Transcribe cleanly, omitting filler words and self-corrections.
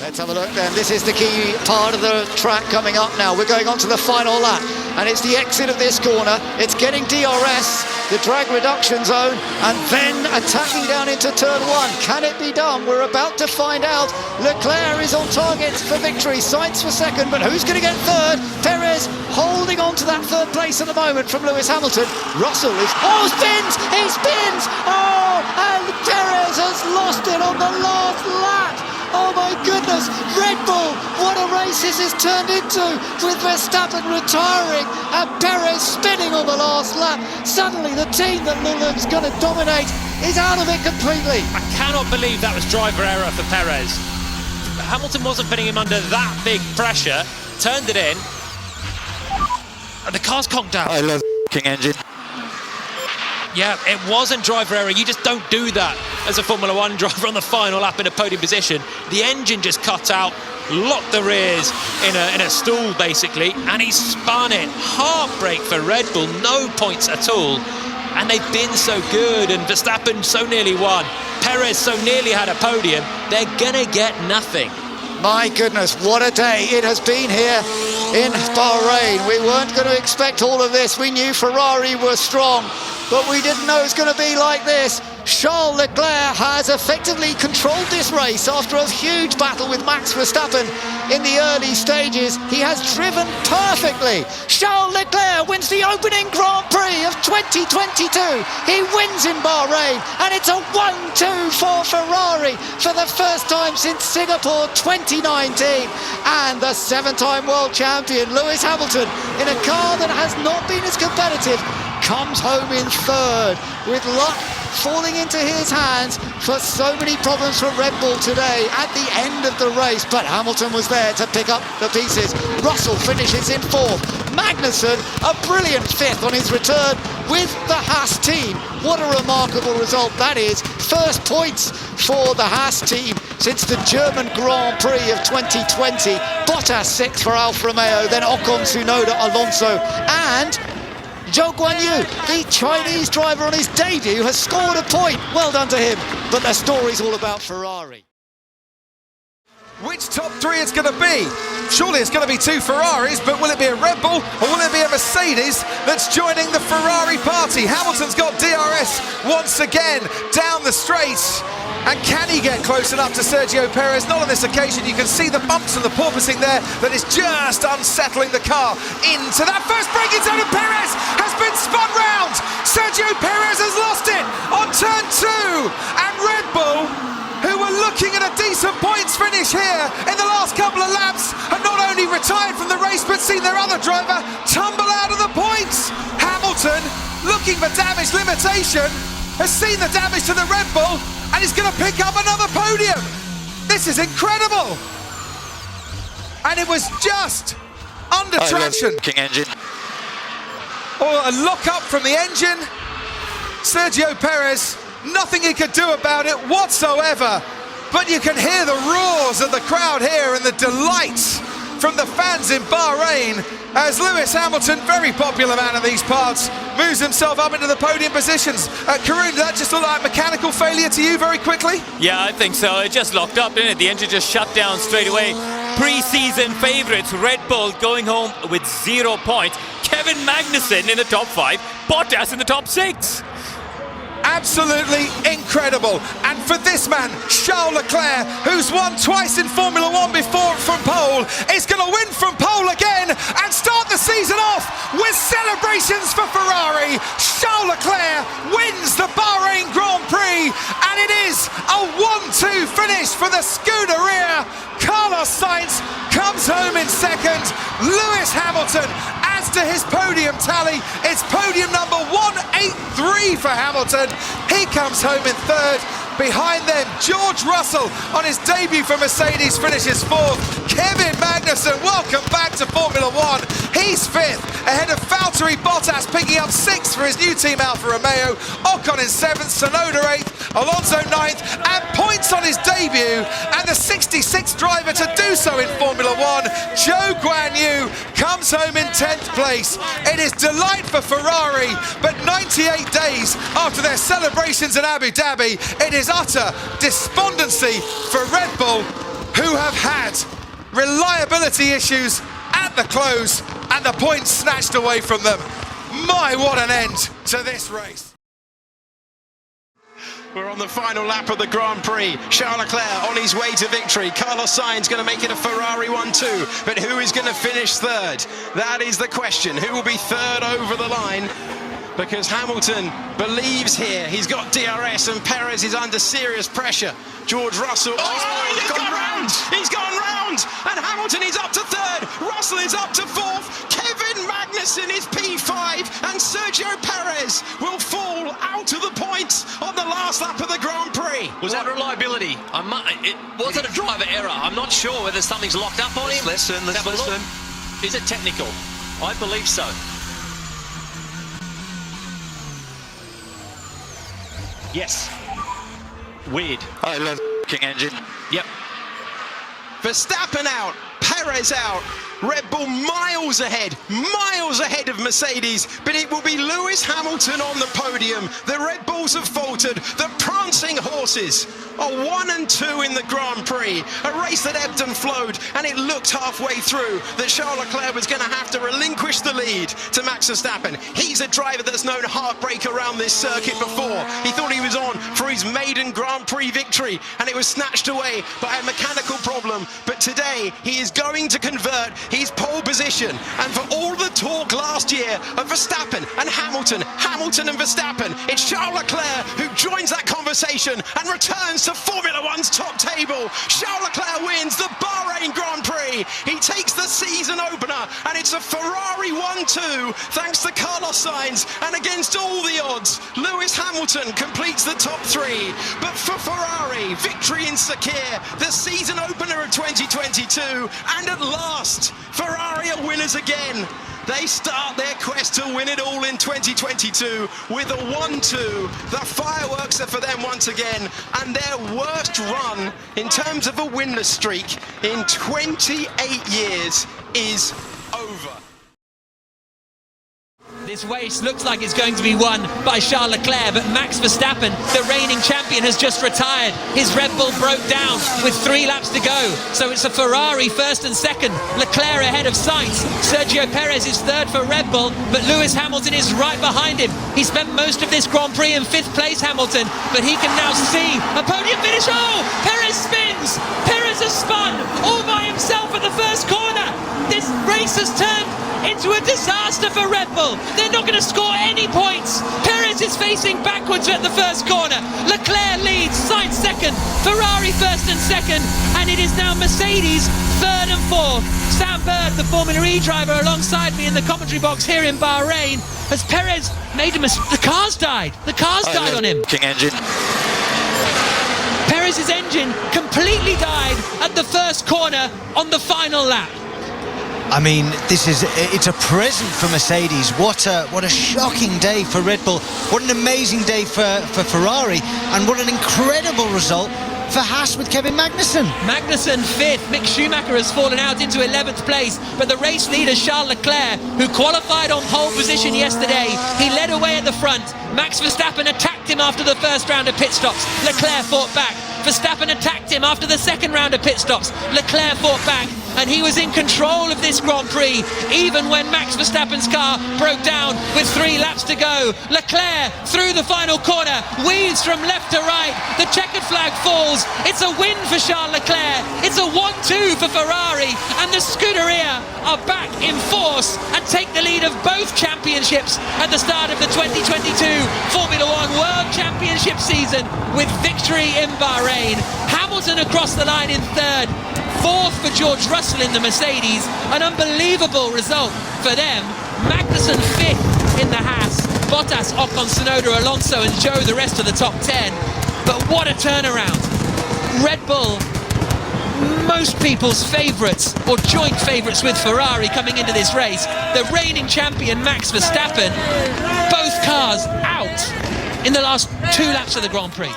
Let's have a look then. This is the key part of the track coming up now. We're going on to the final lap, and it's the exit of this corner. It's getting DRS, the drag reduction zone, and then attacking down into turn one. Can it be done? We're about to find out. Leclerc is on target for victory. Sainz for second, but who's going to get third? Perez holding on to that third place at the moment from Lewis Hamilton. Russell is... Oh, spins! He spins! Oh, and Perez has lost it on the last lap. Oh my goodness, Red Bull, what a race this has turned into, with Verstappen retiring and Perez spinning on the last lap. Suddenly the team that Lulu's going to dominate is out of it completely. I cannot believe that was driver error for Perez. Hamilton wasn't putting him under that big pressure, turned it in, and the car's conked out. I love the engine. Yeah, it wasn't driver error. You just don't do that as a Formula One driver on the final lap in a podium position. The engine just cut out, locked the rears in a stall basically, and he spun it. Heartbreak for Red Bull, no points at all. And they've been so good, and Verstappen so nearly won. Perez so nearly had a podium. They're gonna get nothing. My goodness, what a day it has been here in Bahrain. We weren't going to expect all of this. We knew Ferrari were strong, but we didn't know it was going to be like this. Charles Leclerc has effectively controlled this race after a huge battle with Max Verstappen in the early stages. He has driven perfectly. Charles Leclerc wins the opening Grand Prix of 2022. He wins in Bahrain, and it's a 1-2 for Ferrari for the first time since Singapore 2019. And the seven-time world champion Lewis Hamilton, in a car that has not been as competitive, comes home in third, with luck falling into his hands for so many problems for Red Bull today at the end of the race. But Hamilton was there to pick up the pieces. Russell finishes in fourth. Magnussen, a brilliant fifth on his return with the Haas team. What a remarkable result that is. First points for the Haas team since the German Grand Prix of 2020. Bottas sixth for Alfa Romeo, then Ocon, Tsunoda, Alonso, and Zhou Guanyu, the Chinese driver on his debut, has scored a point. Well done to him. But the story's all about Ferrari. Which top three it's going to be? Surely it's going to be two Ferraris, but will it be a Red Bull or will it be a Mercedes that's joining the Ferrari party? Hamilton's got DRS once again down the straight. And can he get close enough to Sergio Perez? Not on this occasion. You can see the bumps and the porpoising there that is just unsettling the car into that first braking zone, and Perez has been spun round. Sergio Perez has lost it on turn two, and Red Bull, who were looking at a decent points finish here in the last couple of laps, have not only retired from the race but seen their other driver tumble out of the points. Hamilton, looking for damage limitation, has seen the damage to the Red Bull and is going to pick up another podium. This is incredible. And it was just under traction. Engine. Or a lock up from the engine. Sergio Perez, nothing he could do about it whatsoever. But you can hear the roars of the crowd here and the delight from the fans in Bahrain as Lewis Hamilton, very popular man in these parts, moves himself up into the podium positions. Karun, did that just look like mechanical failure to you very quickly? Yeah, I think so. It just locked up, didn't it? The engine just shut down straight away. Pre-season favourites, Red Bull going home with 0 points. Kevin Magnussen in the top 5, Bottas in the top 6. Absolutely incredible. And for this man, Charles Leclerc, who's won twice in Formula One before from pole, is going to win from pole again and start the season off with celebrations for Ferrari. Charles Leclerc wins the Bahrain Grand Prix, and it is a 1-2 finish for the Scuderia. Carlos Sainz comes home in second. Lewis Hamilton adds to his podium tally. It's podium number 183 for Hamilton. He comes home in third. Behind them, George Russell on his debut for Mercedes finishes fourth. Kevin Magnussen, welcome back to Formula One. He's fifth, ahead of Valtteri Bottas, picking up sixth for his new team Alfa Romeo. Ocon in seventh, Tsunoda eighth, Alonso ninth, and points on his debut, and the 66th driver to do so in Formula One, Zhou Guanyu, comes home in 10th place. It is delight for Ferrari, but 98 days after their celebrations in Abu Dhabi, it is utter despondency for Red Bull. who have had reliability issues at the close and the points snatched away from them. My, what an end to this race. We're on the final lap of the Grand Prix. Charles Leclerc on his way to victory. Carlos Sainz going to make it a Ferrari 1-2. But who is going to finish third? That is the question. Who will be third over the line? Because Hamilton believes here. He's got DRS and Perez is under serious pressure. George Russell. Oh, he's gone round! He's gone round! And Hamilton is up to third. Russell is up to fourth. Kevin Magnussen is P5. And Sergio Perez will fall out of the points on the last lap of the Grand Prix. Was that reliability? Was it a driver error? I'm not sure whether something's locked up on him. Let's listen. Is it technical? I believe so. Yes. Weird. I love the engine. Yep. Verstappen out, Perez out, Red Bull miles ahead of Mercedes, but it will be Lewis Hamilton on the podium. The Red Bulls have faltered, the prancing horses are 1 and 2 in the Grand Prix, a race that ebbed and flowed, and it looked halfway through that Charles Leclerc was going to have to relinquish the lead to Max Verstappen. He's a driver that's known heartbreak around this circuit before. He thought he was on for his maiden Grand Prix victory, and it was snatched away by a mechanical problem, but today he is going to convert his pole position, and for all the talk last year of Verstappen and Hamilton and Verstappen, it's Charles Leclerc who joins that conversation and returns to Formula One's top table. Charles Leclerc wins the Bahrain Grand Prix. He takes the season opener, and it's a Ferrari 1-2 thanks to Carlos Sainz, and against all the odds, Lewis Hamilton completes the top three. But for Ferrari, victory in Sakir, the season opener of 2022, and at last, Ferrari are winners again. They start their quest to win it all in 2022 with a 1-2. The fireworks are for them once again, and their worst run in terms of a winless streak in 28 years is over. This race looks like it's going to be won by Charles Leclerc, but Max Verstappen, the reigning champion, has just retired. His Red Bull broke down with 3 laps to go, so it's a Ferrari first and second. Leclerc ahead of Sainz. Sergio Perez is third for Red Bull, but Lewis Hamilton is right behind him. He spent most of this Grand Prix in 5th place, Hamilton, but he can now see a podium finish. Oh, Perez spins. Perez has spun all by himself at the first corner. This race has turned into a disaster for Red Bull. They're not going to score any points. Perez is facing backwards at the first corner. Leclerc leads, Sainz second, Ferrari first and second, and it is now Mercedes third and fourth. Sam Bird, the Formula E driver, alongside me in the commentary box here in Bahrain, as Perez made a mistake. The car's died. The car's died on him. Engine. Perez's engine completely died at the first corner on the final lap. I mean, it's a present for Mercedes. What a shocking day for Red Bull. What an amazing day for Ferrari, and what an incredible result for Haas with Kevin Magnussen. Magnussen 5th. Mick Schumacher has fallen out into 11th place, but the race leader Charles Leclerc, who qualified on pole position yesterday, he led away at the front. Max Verstappen attacked him after the first round of pit stops. Leclerc fought back. Verstappen attacked him after the second round of pit stops. Leclerc fought back, and he was in control of this Grand Prix, even when Max Verstappen's car broke down with 3 laps to go. Leclerc, through the final corner, weaves from left to right. The checkered flag falls. It's a win for Charles Leclerc. It's a 1-2 for Ferrari, and the Scuderia are back in force and take the lead of both championships at the start of the 2022 Formula One World Championship season with victory in Bahrain. Hamilton across the line in third. 4th for George Russell in the Mercedes. An unbelievable result for them. Magnussen 5th in the Haas. Bottas, Ocon, Tsunoda, Alonso and Zhou the rest of the top 10. But what a turnaround. Red Bull, most people's favourites, or joint favourites with Ferrari coming into this race. The reigning champion Max Verstappen, both cars out in the last 2 laps of the Grand Prix.